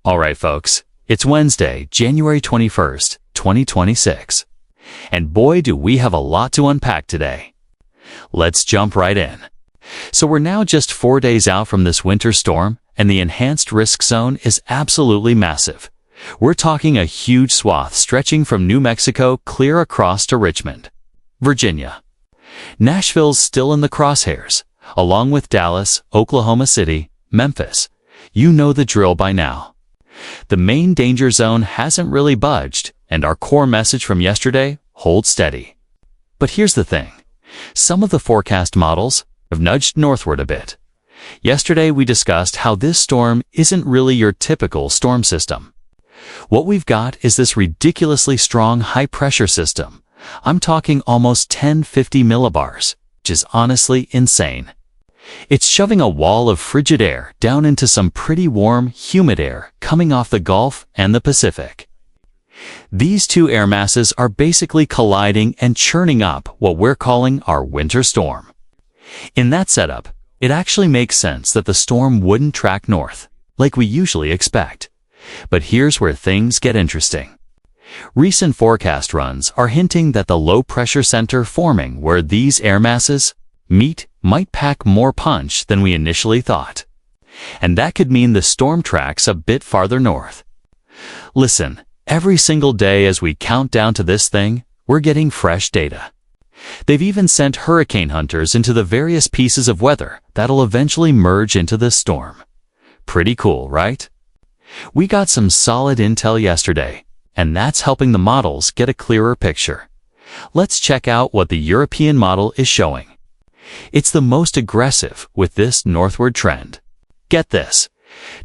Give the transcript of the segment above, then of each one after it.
Alright folks, it's Wednesday, January 21st, 2026. And boy do we have a lot to unpack today. Let's jump right in. So we're now just 4 days out from this winter storm, and the enhanced risk zone is absolutely massive. We're talking a huge swath stretching from New Mexico clear across to Richmond, Virginia. Nashville's still in the crosshairs, along with Dallas, Oklahoma City, Memphis. You know the drill by now. The main danger zone hasn't really budged, and our core message from yesterday holds steady. But here's the thing. Some of the forecast models have nudged northward a bit. Yesterday we discussed how this storm isn't really your typical storm system. What we've got is this ridiculously strong high-pressure system. I'm talking almost 1050 millibars, which is honestly insane. It's shoving a wall of frigid air down into some pretty warm, humid air coming off the Gulf and the Pacific. These two air masses are basically colliding and churning up what we're calling our winter storm. In that setup, it actually makes sense that the storm wouldn't track north, like we usually expect. But here's where things get interesting. Recent forecast runs are hinting that the low-pressure center forming where these air masses meet might pack more punch than we initially thought. And that could mean the storm tracks a bit farther north. Listen, every single day as we count down to this thing, we're getting fresh data. They've even sent hurricane hunters into the various pieces of weather that'll eventually merge into this storm. Pretty cool, right? We got some solid intel yesterday, and that's helping the models get a clearer picture. Let's check out what the European model is showing. It's the most aggressive with this northward trend. Get this,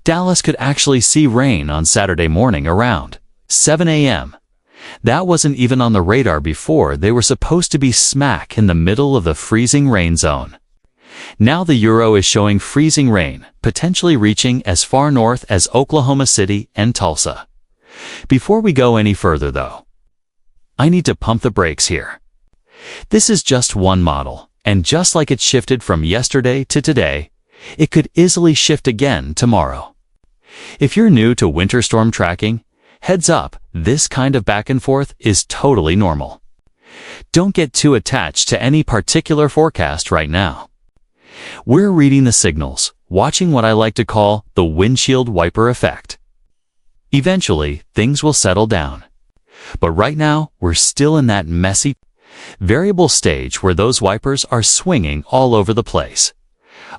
Dallas could actually see rain on Saturday morning around 7 a.m. That wasn't even on the radar before they were supposed to be smack in the middle of the freezing rain zone. Now the Euro is showing freezing rain, potentially reaching as far north as Oklahoma City and Tulsa. Before we go any further though, I need to pump the brakes here. This is just one model. And just like it shifted from yesterday to today, it could easily shift again tomorrow. If you're new to winter storm tracking, heads up, this kind of back and forth is totally normal. Don't get too attached to any particular forecast right now. We're reading the signals, watching what I like to call the windshield wiper effect. Eventually, things will settle down. But right now, we're still in that messy, variable stage where those wipers are swinging all over the place.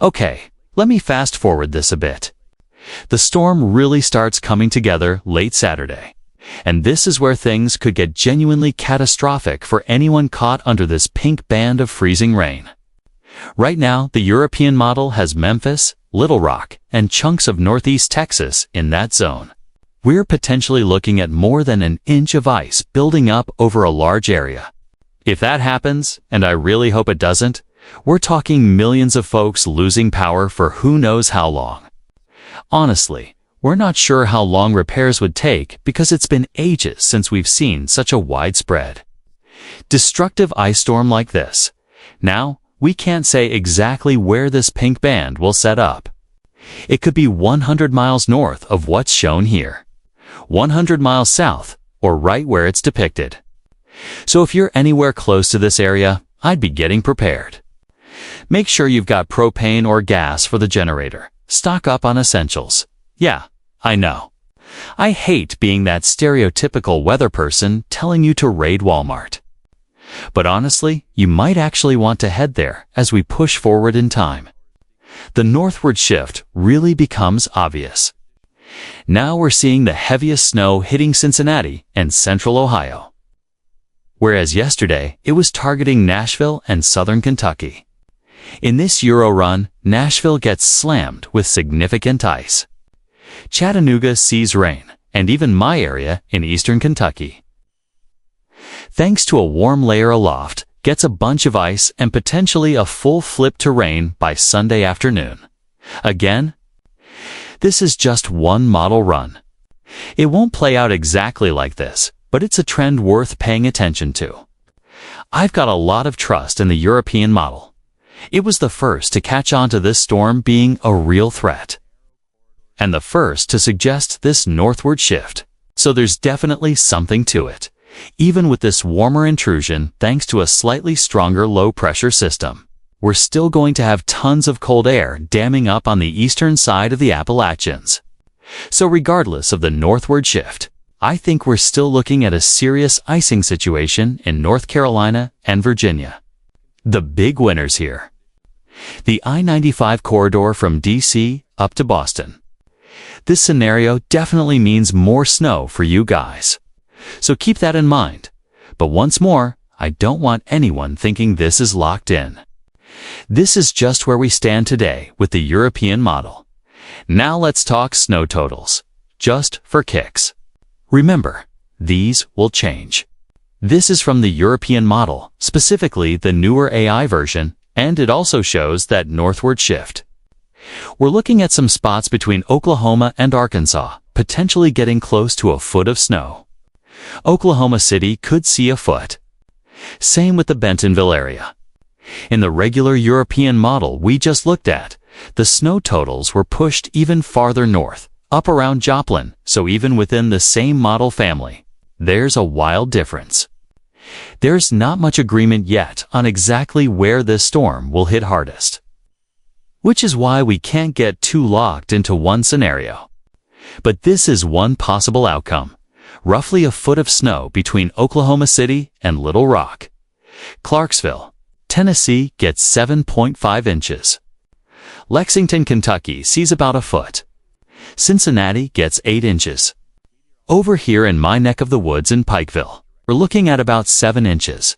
Okay, let me fast forward this a bit. The storm really starts coming together late Saturday, and this is where things could get genuinely catastrophic for anyone caught under this pink band of freezing rain. Right now, the European model has Memphis, Little Rock, and chunks of northeast Texas in that zone. We're potentially looking at more than an inch of ice building up over a large area. If that happens, and I really hope it doesn't, we're talking millions of folks losing power for who knows how long. Honestly, we're not sure how long repairs would take because it's been ages since we've seen such a widespread, destructive ice storm like this. Now, we can't say exactly where this pink band will set up. It could be 100 miles north of what's shown here, 100 miles south, or right where it's depicted. So if you're anywhere close to this area, I'd be getting prepared. Make sure you've got propane or gas for the generator. Stock up on essentials. Yeah, I know. I hate being that stereotypical weather person telling you to raid Walmart. But honestly, you might actually want to head there as we push forward in time. The northward shift really becomes obvious. Now we're seeing the heaviest snow hitting Cincinnati and central Ohio. Whereas yesterday, it was targeting Nashville and southern Kentucky. In this Euro run, Nashville gets slammed with significant ice. Chattanooga sees rain, and even my area in eastern Kentucky, thanks to a warm layer aloft, gets a bunch of ice and potentially a full flip to rain by Sunday afternoon. Again, this is just one model run. It won't play out exactly like this, but it's a trend worth paying attention to. I've got a lot of trust in the European model. It was the first to catch on to this storm being a real threat. and the first to suggest this northward shift. So there's definitely something to it, even with this warmer intrusion thanks to a slightly stronger low-pressure system. We're still going to have tons of cold air damming up on the eastern side of the Appalachians. So regardless of the northward shift, I think we're still looking at a serious icing situation in North Carolina and Virginia. The big winners here: the I-95 corridor from DC up to Boston. This scenario definitely means more snow for you guys. So keep that in mind. But once more, I don't want anyone thinking this is locked in. This is just where we stand today with the European model. Now let's talk snow totals, just for kicks. Remember, these will change. This is from the European model, specifically the newer AI version, and it also shows that northward shift. We're looking at some spots between Oklahoma and Arkansas, potentially getting close to a foot of snow. Oklahoma City could see a foot. Same with the Bentonville area. In the regular European model we just looked at, the snow totals were pushed even farther north, up around Joplin, so even within the same model family, there's a wild difference. There's not much agreement yet on exactly where this storm will hit hardest, which is why we can't get too locked into one scenario. But this is one possible outcome: roughly a foot of snow between Oklahoma City and Little Rock. Clarksville, Tennessee gets 7.5 inches. Lexington, Kentucky sees about a foot. Cincinnati gets 8 inches. Over here in my neck of the woods in Pikeville, we're looking at about 7 inches.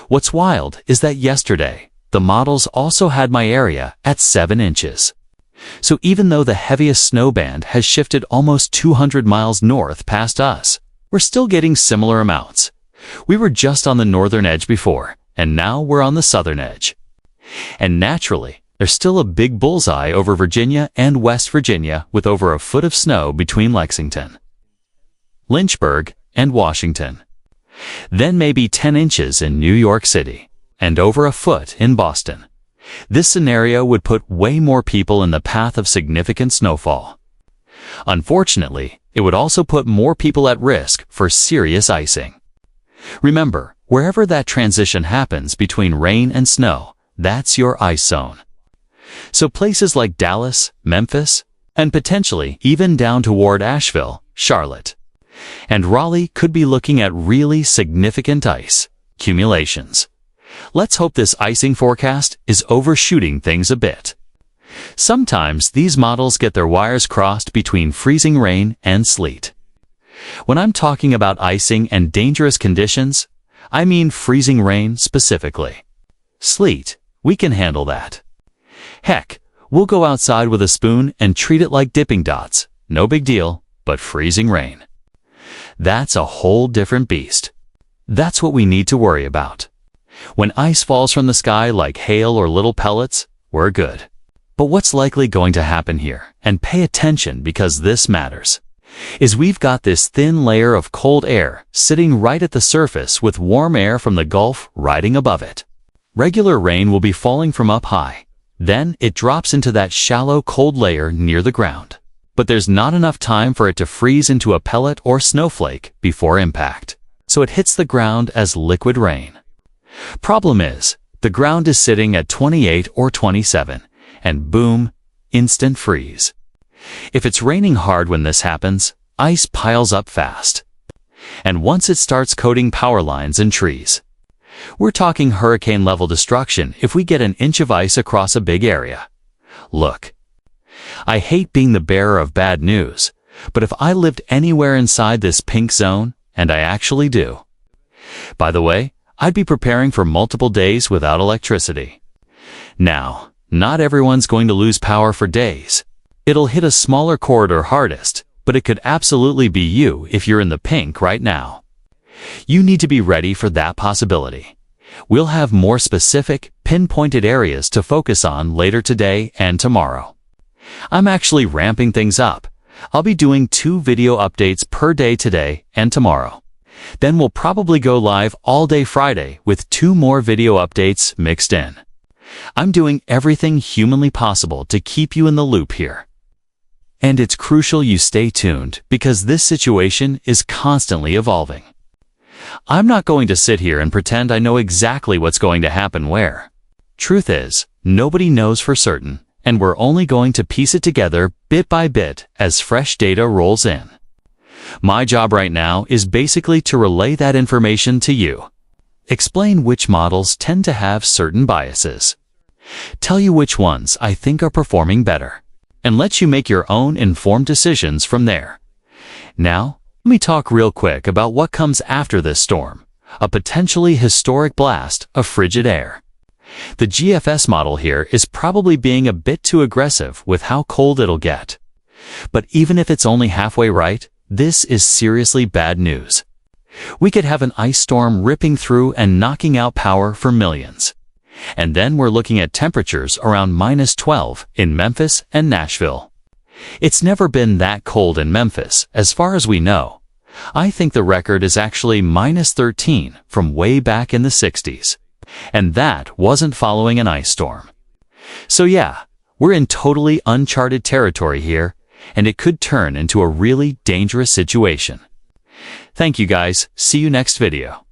What's wild is that yesterday, the models also had my area at 7 inches. So even though the heaviest snow band has shifted almost 200 miles north past us, we're still getting similar amounts. We were just on the northern edge before, and now we're on the southern edge. And naturally, there's still a big bullseye over Virginia and West Virginia with over a foot of snow between Lexington, Lynchburg, and Washington. Then maybe 10 inches in New York City, and over a foot in Boston. This scenario would put way more people in the path of significant snowfall. Unfortunately, it would also put more people at risk for serious icing. Remember, wherever that transition happens between rain and snow, that's your ice zone. So places like Dallas, Memphis, and potentially even down toward Asheville, Charlotte, and Raleigh could be looking at really significant ice accumulations. Let's hope this icing forecast is overshooting things a bit. Sometimes these models get their wires crossed between freezing rain and sleet. When I'm talking about icing and dangerous conditions, I mean freezing rain specifically. Sleet, we can handle that. Heck, we'll go outside with a spoon and treat it like dipping dots. No big deal, but freezing rain, that's a whole different beast. That's what we need to worry about. When ice falls from the sky like hail or little pellets, we're good. But what's likely going to happen here, and pay attention because this matters, is we've got this thin layer of cold air sitting right at the surface with warm air from the Gulf riding above it. Regular rain will be falling from up high. Then it drops into that shallow cold layer near the ground. But there's not enough time for it to freeze into a pellet or snowflake before impact. So it hits the ground as liquid rain. Problem is, the ground is sitting at 28 or 27, and boom, instant freeze. If it's raining hard when this happens, ice piles up fast. And once it starts coating power lines and trees, we're talking hurricane-level destruction if we get an inch of ice across a big area. Look, I hate being the bearer of bad news, but if I lived anywhere inside this pink zone, and I actually do, by the way, I'd be preparing for multiple days without electricity. Now, not everyone's going to lose power for days. It'll hit a smaller corridor hardest, but it could absolutely be you if you're in the pink right now. You need to be ready for that possibility. We'll have more specific, pinpointed areas to focus on later today and tomorrow. I'm actually ramping things up. I'll be doing 2 video updates per day today and tomorrow. Then we'll probably go live all day Friday with 2 more video updates mixed in. I'm doing everything humanly possible to keep you in the loop here. And it's crucial you stay tuned because this situation is constantly evolving. I'm not going to sit here and pretend I know exactly what's going to happen where. Truth is, nobody knows for certain, and we're only going to piece it together bit by bit as fresh data rolls in. My job right now is basically to relay that information to you. Explain which models tend to have certain biases. Tell you which ones I think are performing better, and let you make your own informed decisions from there. Now, let me talk real quick about what comes after this storm, a potentially historic blast of frigid air. The GFS model here is probably being a bit too aggressive with how cold it'll get. But even if it's only halfway right, this is seriously bad news. We could have an ice storm ripping through and knocking out power for millions. And then we're looking at temperatures around -12 in Memphis and Nashville. It's never been that cold in Memphis, as far as we know. I think the record is actually -13 from way back in the 60s. And that wasn't following an ice storm. So yeah, we're in totally uncharted territory here, and it could turn into a really dangerous situation. Thank you guys. See you next video.